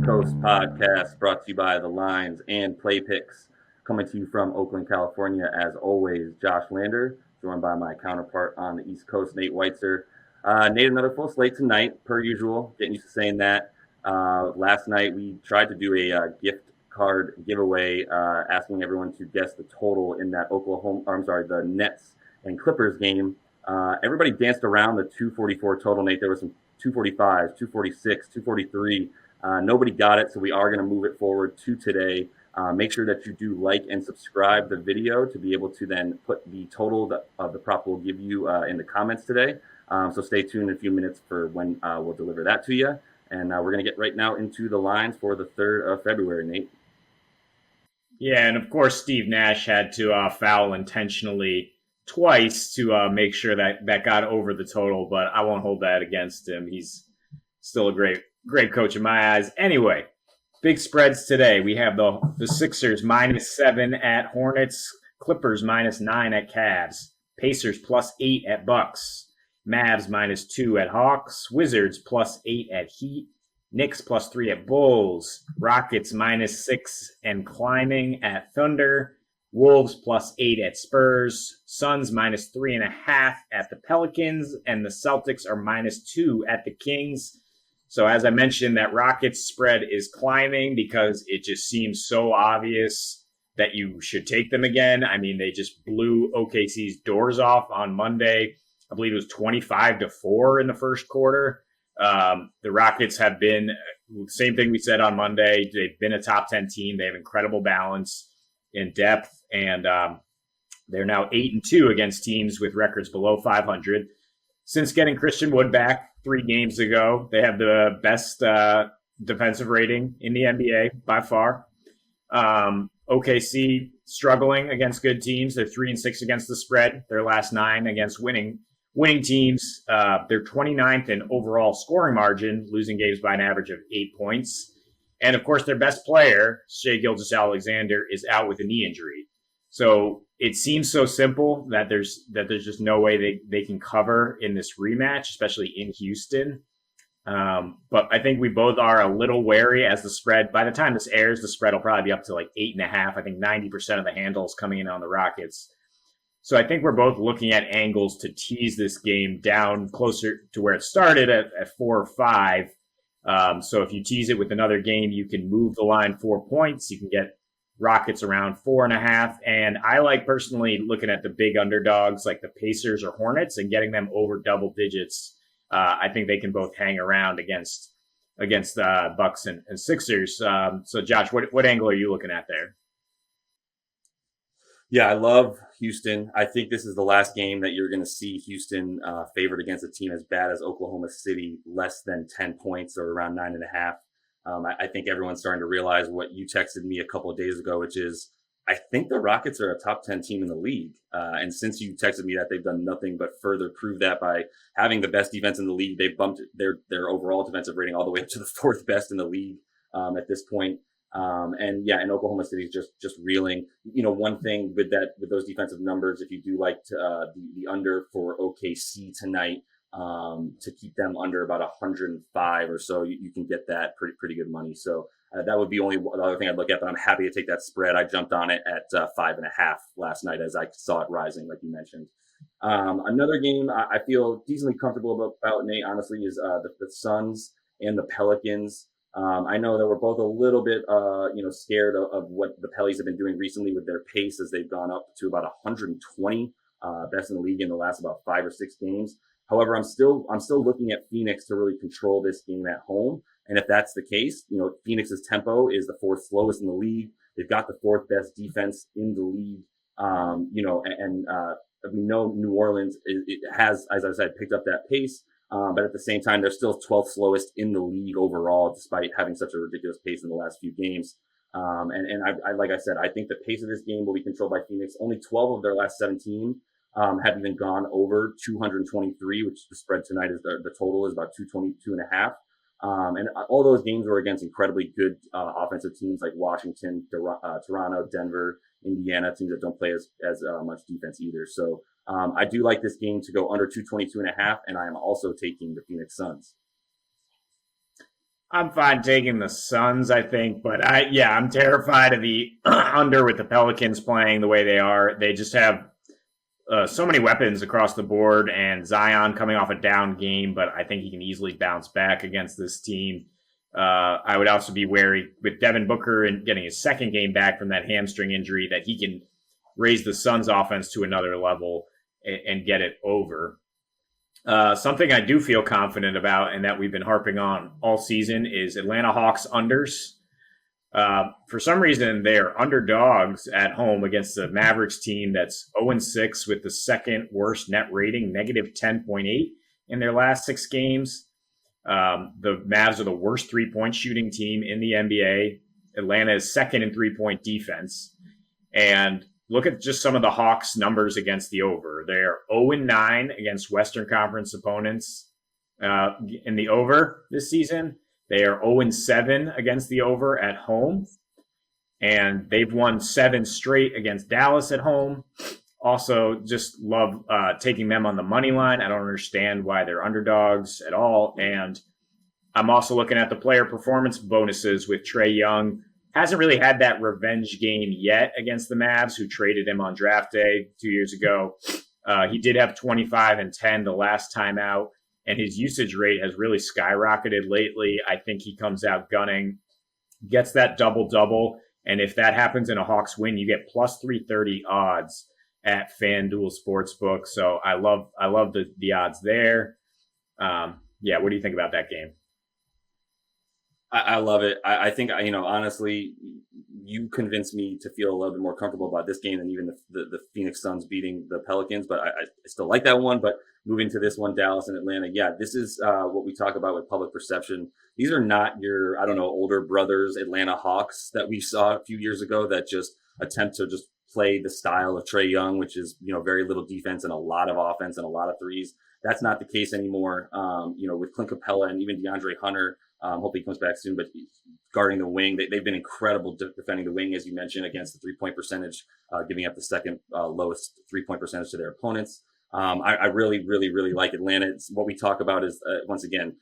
Coast podcast brought to you by The Lines and Play Picks. Coming to you from Oakland, California, as always, Josh Lander, joined by my counterpart on the East Coast, Nate Weitzer. Nate, another full slate tonight, per usual. Getting used to saying that. Last night we tried to do a gift card giveaway, asking everyone to guess the total in that the Nets and Clippers game. Everybody danced around the 244 total, Nate. There was some 245, 246, 243. Nobody got it, so we are going to move it forward to today. Make sure that you do like and subscribe the video to be able to then put the total of the prop we'll give you in the comments today. So stay tuned in a few minutes for when we'll deliver that to you. And we're going to get right now into the lines for the 3rd of February, Nate. Yeah, and of course, Steve Nash had to foul intentionally twice to make sure that got over the total, but I won't hold that against him. He's still a great coach in my eyes. Anyway, big spreads today. We have the Sixers -7 at Hornets, Clippers -9 at Cavs, Pacers +8 at Bucks, Mavs -2 at Hawks, Wizards +8 at Heat, Knicks +3 at Bulls, Rockets -6 and climbing at Thunder, Wolves +8 at Spurs, Suns -3.5 at the Pelicans, and the Celtics are -2 at the Kings. So as I mentioned, that Rockets spread is climbing because it just seems so obvious that you should take them again. I mean, they just blew OKC's doors off on Monday. I believe it was 25-4 in the first quarter. The Rockets have been the same thing we said on Monday. They've been a top 10 team. They have incredible balance in depth, and they're now 8-2 against teams with records below 500. Since getting Christian Wood back 3 games ago, they have the best defensive rating in the NBA by far. OKC struggling against good teams. They're 3-6 against the spread. Their last 9 against winning teams. They're 29th in overall scoring margin, losing games by an average of 8 points. And of course, their best player, Shai Gilgeous-Alexander, is out with a knee injury. So it seems so simple that there's just no way they can cover in this rematch, especially in Houston. But I think we both are a little wary as the spread. By the time this airs, the spread will probably be up to like 8.5. I think 90% of the handles coming in on the Rockets. So I think we're both looking at angles to tease this game down closer to where it started at 4 or 5. So if you tease it with another game, you can move the line 4 points. You can get Rockets around 4.5. And I like personally looking at the big underdogs like the Pacers or Hornets and getting them over double digits. I think they can both hang around against Bucks and Sixers. So Josh, what angle are you looking at there? Yeah, I love Houston. I think this is the last game that you're going to see Houston favored against a team as bad as Oklahoma City, less than 10 points or around 9.5. I think everyone's starting to realize what you texted me a couple of days ago, which is I think the Rockets are a top 10 team in the league. And since you texted me that, they've done nothing but further prove that by having the best defense in the league. They bumped their overall defensive rating all the way up to the 4th best in the league at this point. And Oklahoma City is just reeling. You know, one thing with those defensive numbers, if you do like the under for OKC tonight, to keep them under about 105 or so, you can get that pretty good money. So that would be the other thing I'd look at, but I'm happy to take that spread. I jumped on it at 5.5 last night as I saw it rising, like you mentioned. Another game I feel decently comfortable about, Nate, honestly, is the Suns and the Pelicans. I know that we're both a little bit, scared of what the Pellies have been doing recently with their pace as they've gone up to about 120, best in the league in the last about 5 or 6 games. However, I'm still looking at Phoenix to really control this game at home. And if that's the case, Phoenix's tempo is the 4th slowest in the league. They've got the 4th best defense in the league. We know New Orleans it has, as I said, picked up that pace. But at the same time, they're still 12th slowest in the league overall, despite having such a ridiculous pace in the last few games. Like I said, I think the pace of this game will be controlled by Phoenix. Only 12 of their last 17 have even gone over 223, which the spread tonight is the total is about 222.5. And all those games were against incredibly good offensive teams like Washington, Toronto, Denver, Indiana, teams that don't play as much defense either. So I do like this game to go under 222.5, and I am also taking the Phoenix Suns. I'm fine taking the Suns, I think, but I'm terrified of the under with the Pelicans playing the way they are. They just have so many weapons across the board, and Zion coming off a down game, but I think he can easily bounce back against this team. I would also be wary with Devin Booker and getting his second game back from that hamstring injury that he can raise the Suns' offense to another level and get it over. Something I do feel confident about and that we've been harping on all season is Atlanta Hawks unders. For some reason, they are underdogs at home against the Mavericks team that's 0-6 with the second worst net rating, negative 10.8 in their last 6 games. The Mavs are the worst three-point shooting team in the NBA. Atlanta is second in three-point defense. And look at just some of the Hawks' numbers against the over. They're 0-9 against Western Conference opponents in the over this season. They are 0-7 against the over at home. And they've won 7 straight against Dallas at home. Also, just love taking them on the money line. I don't understand why they're underdogs at all. And I'm also looking at the player performance bonuses with Trae Young. Hasn't really had that revenge game yet against the Mavs, who traded him on draft day 2 years ago. He did have 25 and 10 the last time out, and his usage rate has really skyrocketed lately. I think he comes out gunning, gets that double-double, and if that happens in a Hawks win, you get plus 330 odds at FanDuel Sportsbook. So I love the odds there. What do you think about that game? I love it. I think, honestly, you convinced me to feel a little bit more comfortable about this game than even the Phoenix Suns beating the Pelicans. But I still like that one. But moving to this one, Dallas and Atlanta, this is what we talk about with public perception. These are not your, older brothers Atlanta Hawks that we saw a few years ago that just attempt to just play the style of Trae Young, which is, very little defense and a lot of offense and a lot of threes. That's not the case anymore. With Clint Capella and even DeAndre Hunter. Hopefully he comes back soon, but guarding the wing, they've been incredible defending the wing, as you mentioned, against the 3-point percentage, giving up the second lowest 3-point percentage to their opponents. I really, really, really like Atlanta. What we talk about is, once again,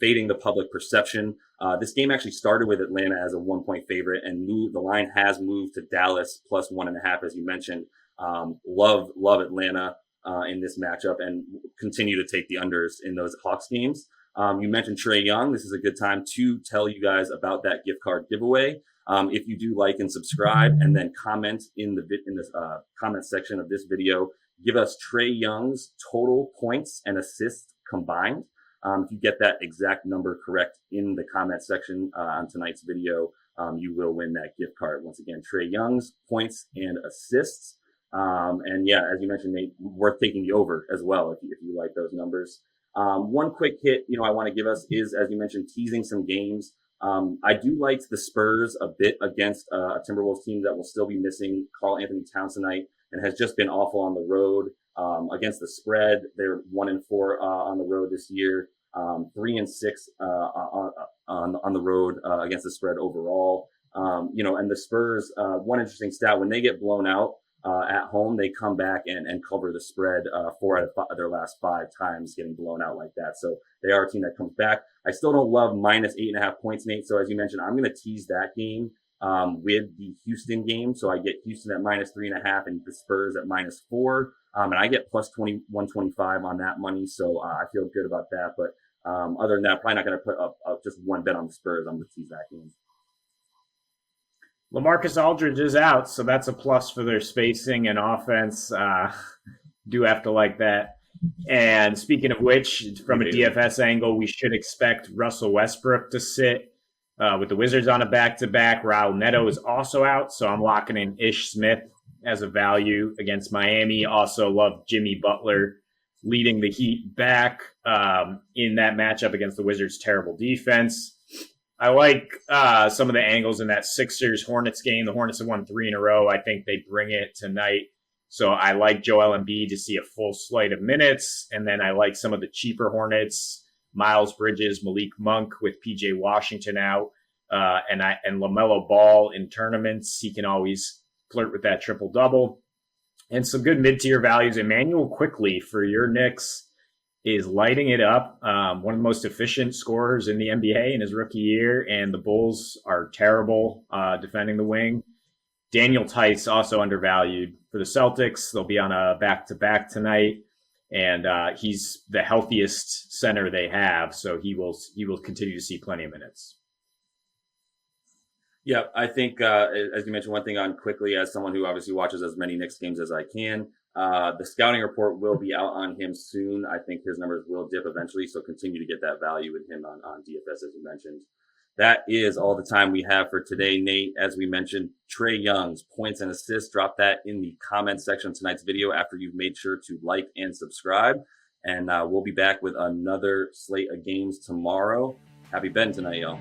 fading the public perception. This game actually started with Atlanta as a 1-point favorite, and the line has moved to Dallas plus 1.5, as you mentioned. Love Atlanta in this matchup, and continue to take the unders in those Hawks games. You mentioned Trae Young. This is a good time to tell you guys about that gift card giveaway. If you do like and subscribe, and then comment in this comment section of this video, give us Trae Young's total points and assists combined. If you get that exact number correct in the comment section on tonight's video, you will win that gift card. Once again, Trae Young's points and assists. As you mentioned, Nate, worth taking the over as well if you like those numbers. One quick hit, I want to give us is, as you mentioned, teasing some games. I do like the Spurs a bit against a Timberwolves team that will still be missing Karl-Anthony Towns tonight and has just been awful on the road. Against the spread, they're 1-4 on the road this year, 3-6 on the road against the spread overall. And the Spurs, one interesting stat, when they get blown out at home, they come back and cover the spread 4 out of their last 5 times getting blown out like that. So they are a team that comes back. I still don't love minus 8.5 points, Nate. So as you mentioned, I'm going to tease that game with the Houston game. So I get Houston at minus 3.5 and the Spurs at minus 4. And I get plus 125 on that money. So I feel good about that. But other than that, probably not going to put up just one bet on the Spurs. I'm going to tease that game. LaMarcus Aldridge is out, so that's a plus for their spacing and offense. Do have to like that. And speaking of which, from a DFS angle, we should expect Russell Westbrook to sit with the Wizards on a back-to-back. Raul Neto is also out, so I'm locking in Ish Smith as a value against Miami. Also love Jimmy Butler leading the Heat back in that matchup against the Wizards' terrible defense. I like some of the angles in that Sixers-Hornets game. The Hornets have won 3 in a row. I think they bring it tonight. So I like Joel Embiid to see a full slate of minutes. And then I like some of the cheaper Hornets, Miles Bridges, Malik Monk with PJ Washington out, and LaMelo Ball in tournaments. He can always flirt with that triple-double. And some good mid-tier values. Emmanuel Quickly for your Knicks. is lighting it up. One of the most efficient scorers in the NBA in his rookie year, and the Bulls are terrible defending the wing. Daniel Tice also undervalued for the Celtics. They'll be on a back-to-back tonight, and he's the healthiest center they have, so he will continue to see plenty of minutes. Yeah, I think, as you mentioned, one thing on quickly, as someone who obviously watches as many Knicks games as I can, the scouting report will be out on him soon. I think his numbers will dip eventually, so continue to get that value with him on DFS, as you mentioned. That is all the time we have for today, Nate. As we mentioned, Trae Young's points and assists, drop that in the comments section of tonight's video after you've made sure to like and subscribe. And we'll be back with another slate of games tomorrow. Happy betting tonight, y'all.